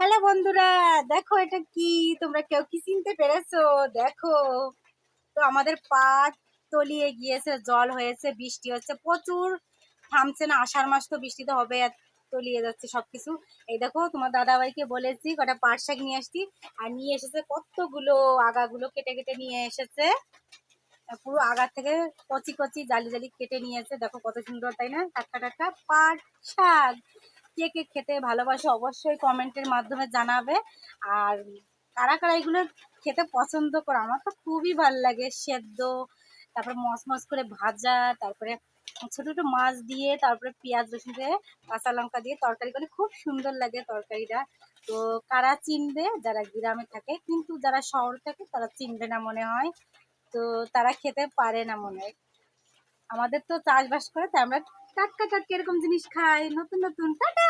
Hello বন্ধুরা, দেখো এটা কি? তোমরা কেউ কি চিনতে পেরেছো? দেখো, তো আমাদের পাট তলিয়ে গিয়েছে, জল হয়েছে, বৃষ্টি হচ্ছে প্রচুর, থামছে না। আষাঢ় মাস তো বৃষ্টি তো হবে, আর তলিয়ে যাচ্ছে সবকিছু। এই দেখো, তোমার দাদাভাইকে বলেছি কটা পাট শাক নিয়ে আসছি, আর নিয়ে এসেছে কতগুলো আগাগুলো কেটে কেটে নিয়ে এসেছে। পুরো আগা থেকে কচি কচি জালি জালি কেটে নিয়েছে। দেখো কত সুন্দর, তাই না? টাটকা টাটকা পাট শাক। কে কে খেতে ভালোবাসে অবশ্যই কমেন্টের মাধ্যমে জানাবে। আর কারা কারা এগুলো খেতে পছন্দ করে, আমার তো খুবই ভালো লাগে সেদ্ধ, তারপরে মচমচ করে ভাজা, তারপরে ছোট ছোট মাছ দিয়ে, তারপরে পেঁয়াজ রসুন দিয়ে, কাঁচা লঙ্কা দিয়ে তরকারি করে খুব সুন্দর লাগে তরকারিটা। তো কারা চিনবে? যারা গ্রামে থাকে, কিন্তু যারা শহর থাকে তারা চিনবে না মনে হয়। তো তারা খেতে পারে না মনে হয়। আমাদের তো চাষবাস করে, তাই আমরা টাটকা টাটকা এরকম জিনিস খাই, নতুন নতুন। টাটা।